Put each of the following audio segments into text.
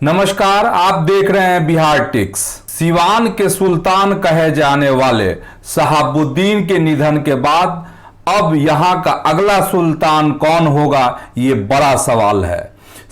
नमस्कार, आप देख रहे हैं बिहार टिक्स। सीवान के सुल्तान कहे जाने वाले शहाबुद्दीन के निधन के बाद अब यहां का अगला सुल्तान कौन होगा, ये बड़ा सवाल है।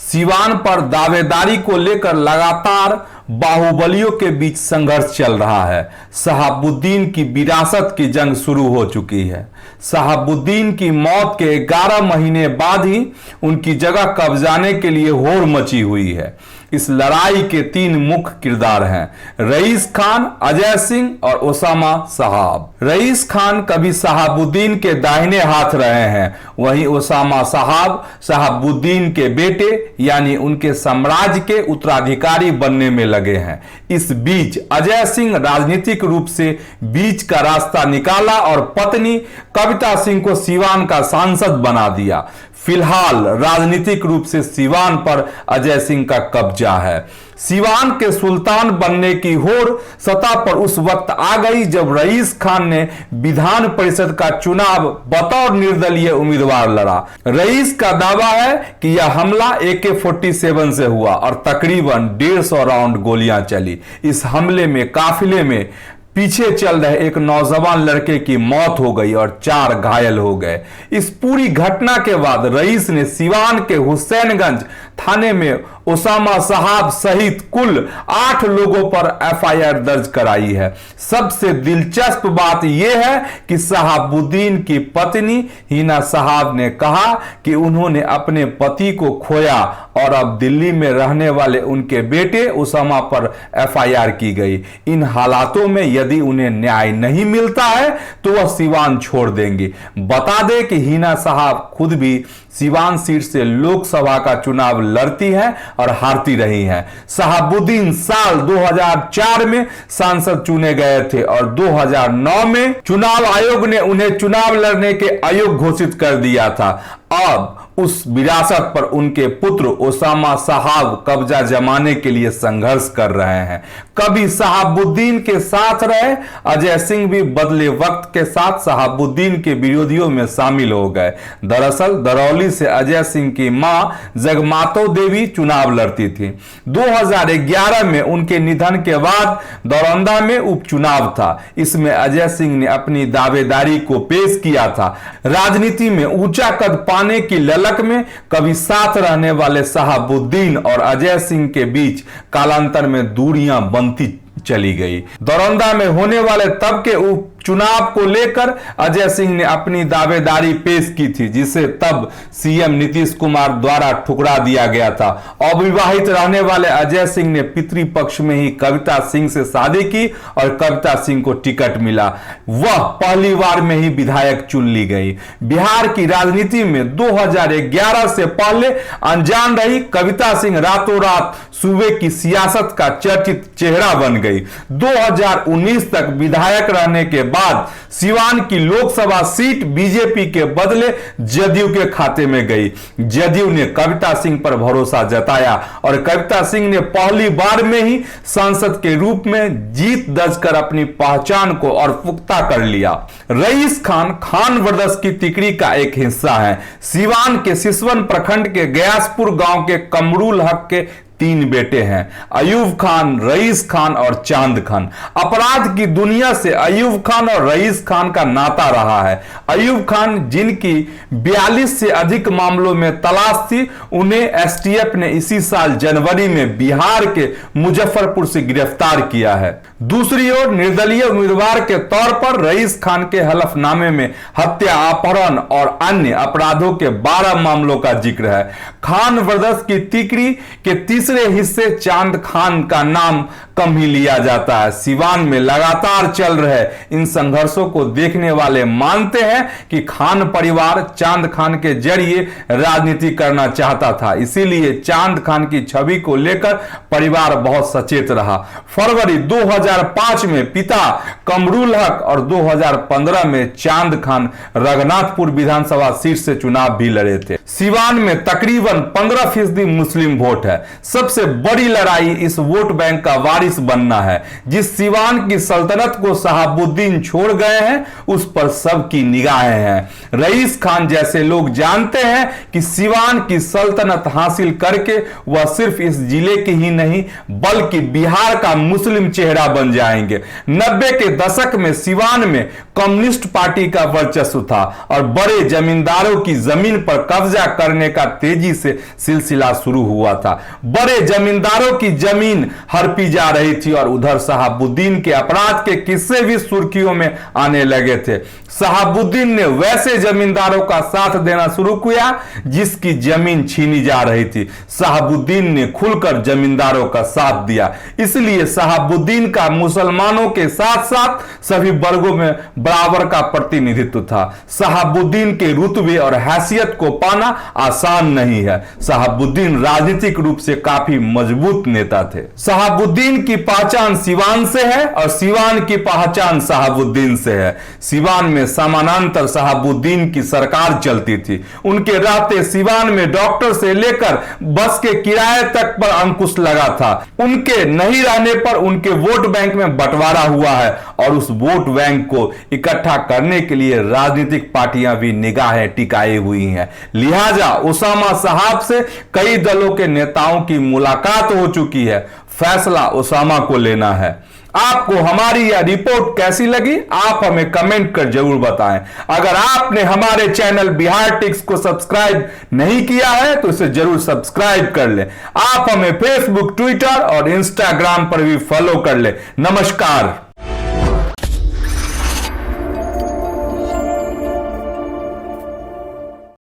सीवान पर दावेदारी को लेकर लगातार बाहुबलियों के बीच संघर्ष चल रहा है। शहाबुद्दीन की विरासत की जंग शुरू हो चुकी है। शहाबुद्दीन की मौत के 11 महीने बाद ही उनकी जगह कब्जाने के लिए होड़ मची हुई है। इस लड़ाई के 3 मुख्य किरदार हैं, रईस खान, अजय सिंह और ओसामा साहब। रईस खान कभी शहाबुद्दीन के दाहिने हाथ रहे हैं, वहीं ओसामा साहब शहाबुद्दीन के बेटे यानी उनके साम्राज्य के उत्तराधिकारी बनने में लगे हैं। इस बीच अजय सिंह राजनीतिक रूप से बीच का रास्ता निकाला और पत्नी कविता सिंह को सीवान का सांसद बना दिया। फिलहाल राजनीतिक रूप से सीवान पर अजय सिंह का कब्जा है। सीवान के सुल्तान बनने की होड़ सत्ता पर उस वक्त आ गई जब रईस खान ने विधान परिषद का चुनाव बतौर निर्दलीय उम्मीदवार लड़ा। रईस का दावा है कि यह हमला AK-47 से हुआ और तकरीबन 150 राउंड गोलियां चली। इस हमले में काफिले में पीछे चल रहे एक नौजवान लड़के की मौत हो गई और 4 घायल हो गए। इस पूरी घटना के बाद रईस ने सीवान के हुसैनगंज थाने में ओसामा साहब सहित कुल 8 लोगों पर FIR दर्ज कराई है। सबसे दिलचस्प बात यह है कि शहाबुद्दीन की पत्नी हिना साहब ने कहा कि उन्होंने अपने पति को खोया और अब दिल्ली में रहने वाले उनके बेटे ओसामा पर FIR की गई। इन हालातों में यदि उन्हें न्याय नहीं मिलता है तो वह सीवान छोड़ देंगी। बता दें कि हिना साहब खुद भी सीवान सीट से लोकसभा का चुनाव लड़ती हैं और हारती रही हैं। शहाबुद्दीन साल 2004 में सांसद चुने गए थे और 2009 में चुनाव आयोग ने उन्हें चुनाव लड़ने के अयोग्य घोषित कर दिया था। अब उस विरासत पर उनके पुत्र ओसामा साहब कब्जा जमाने के लिए संघर्ष कर रहे हैं। कभी शहाबुद्दीन के साथ रहे अजय सिंह भी बदले वक्त के साथ शहाबुद्दीन के विरोधियों में शामिल हो गए। दरअसल दरौली से अजय सिंह की मां जगमातो देवी चुनाव लड़ती थी। 2011 में उनके निधन के बाद दौरंदा में उपचुनाव था। इसमें अजय सिंह ने अपनी दावेदारी को पेश किया था। राजनीति में ऊंचा कद पाने की ललक में कभी साथ रहने वाले शहाबुद्दीन और अजय सिंह के बीच कालांतर में दूरियां बनती चली गई। दौरंदा में होने वाले तब के उपचुनाव को लेकर अजय सिंह ने अपनी दावेदारी पेश की थी, जिसे तब CM नीतीश कुमार द्वारा ठुकरा दिया गया था। अविवाहित रहने वाले अजय सिंह ने पितृपक्ष में ही कविता सिंह से शादी की और कविता सिंह को टिकट मिला। वह पहली बार में ही विधायक चुन ली गई। बिहार की राजनीति में 2011 से पहले अनजान रही कविता सिंह रातों रात सूबे की सियासत का चर्चित चेहरा बन गई। 2019 तक विधायक रहने के बाद सीवान की लोकसभा सीट बीजेपी के बदले जदयू के खाते में गई। जदयू ने कविता सिंह पर भरोसा जताया और कविता सिंह ने पहली बार में ही सांसद के रूप में जीत दर्ज कर अपनी पहचान को और पुख्ता कर लिया। रईस खान खान ब्रदर्स की तिकड़ी का एक हिस्सा है। सीवान के सिसवन प्रखंड के गयासपुर गांव के कमरुल हक के 3 बेटे हैं, अयूब खान, रईस खान और चांद खान। अपराध की दुनिया से अयूब खान और रईस खान का नाता रहा है। अयूब खान, जिनकी 42 से अधिक मामलों में तलाश थी, उन्हें STF ने इसी साल जनवरी में बिहार के मुजफ्फरपुर से गिरफ्तार किया है। दूसरी ओर निर्दलीय उम्मीदवार के तौर पर रईस खान के हलफनामे में हत्या, अपहरण और अन्य अपराधों के 12 मामलों का जिक्र है। खान ब्रदर्स की तिकड़ी के तीसरे हिस्से चांद खान का नाम कम ही लिया जाता है। सीवान में लगातार चल रहे इन संघर्षों को देखने वाले मानते हैं कि खान परिवार चांद खान के जरिए राजनीति करना चाहता था, इसीलिए चांद खान की छवि को लेकर परिवार बहुत सचेत रहा। फरवरी 2005 में पिता कमरुल हक और 2015 में चांद खान रघुनाथपुर विधानसभा सीट से चुनाव भी लड़े थे। सीवान में तकरीबन 15% मुस्लिम वोट है। सबसे बड़ी लड़ाई इस वोट बैंक का वारिस वारिस बनना है। जिस सिवान की सल्तनत को शहाबुद्दीन छोड़ गए हैं उस पर सबकी निगाहें हैं। रईस खान जैसे लोग जानते हैं कि सिवान की सल्तनत हासिल करके वह सिर्फ इस जिले के ही नहीं बल्कि बिहार का मुस्लिम चेहरा बन जाएंगे। 90 के दशक में सिवान में कम्युनिस्ट पार्टी का वर्चस्व था और बड़े जमींदारों की जमीन पर कब्जा करने का तेजी से सिलसिला शुरू हुआ था। बड़े जमींदारों की जमीन हड़पी जा रही थी और उधर शहाबुद्दीन के अपराध के किस्से भी सुर्खियों में आने लगे थे। शहाबुद्दीन ने वैसे जमींदारों का साथ देना शुरू किया जिसकी जमीन छीनी जा रही थी। शहाबुद्दीन ने खुलकर जमींदारों का साथ दिया। इसलिए शहाबुद्दीन का मुसलमानों के साथ साथ सभी वर्गों में बराबर का प्रतिनिधित्व था। शहाबुद्दीन के रुतबे और हैसियत को पाना आसान नहीं है। शहाबुद्दीन राजनीतिक रूप से काफी मजबूत नेता थे। शहाबुद्दीन की पहचान सिवान से है और सिवान की पहचान शहाबुद्दीन से है। सिवान में समानांतर शहाबुद्दीन की सरकार चलती थी। उनके रहते सिवान में डॉक्टर से लेकर बस के किराए तक पर अंकुश लगा था। उनके नहीं रहने पर उनके वोट बैंक में बंटवारा हुआ है और उस वोट बैंक को इकट्ठा करने के लिए राजनीतिक पार्टियां भी निगाहें टिकाई हुई हैं। लिहाजा उसामा साहब से कई दलों के नेताओं की मुलाकात हो चुकी है। फैसला उसामा को लेना है। आपको हमारी यह रिपोर्ट कैसी लगी आप हमें कमेंट कर जरूर बताएं। अगर आपने हमारे चैनल बिहार टिक्स को सब्सक्राइब नहीं किया है तो इसे जरूर सब्सक्राइब कर लें। आप हमें फेसबुक, ट्विटर और इंस्टाग्राम पर भी फॉलो कर लें। नमस्कार।